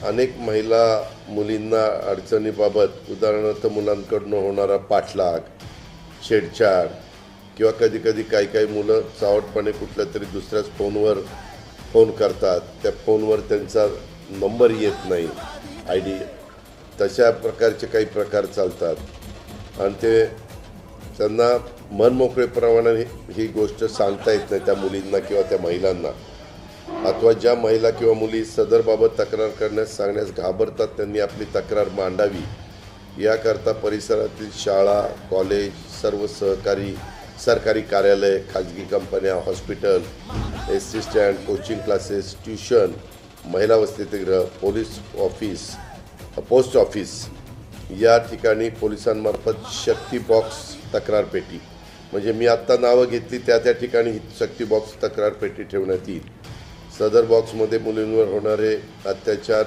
अनेक महिला मुलींना अडचणीबाबत उदाहरणार्थ मुलांकडून होणारा पाठलाग, छेडछाड किंवा कधी-कधी काही मुलं चावटपणे कुठल्या तरी दुसऱ्याच फोनवर फोन करतात. त्या फोनवर त्यांचा नंबर येत नाही, आय-डी. तशा प्रकारचे काही प्रकार चालतात आणि ते त्यांना मनमोकळेपणाने ही गोष्ट सांगता येत नाही त्या मुलींना किंवा त्या महिलांना. अथवा ज्या महिला किंवा मुली सदरबाबत तक्रार सांगण्यास घाबरतात त्यांनी आपली तक्रार मांडावी. याकरता परिसरातील शाळा, कॉलेज, सर्व सरकारी कार्यालय, खाजगी कंपन्या, hospital, ST stand, coaching classes, tuition, महिला वसतिगृह, पोस्ट ऑफिस या ठिकाणी पोलिसांमार्फत शक्ती बॉक्स तक्रार पेटी, म्हणजे मी आत्ता नावं घेतली त्या ठिकाणी शक्ती बॉक्स तक्रार पेटी ठेवण्यात येईल. सदर बॉक्समध्ये मुलींवर होणारे अत्याचार,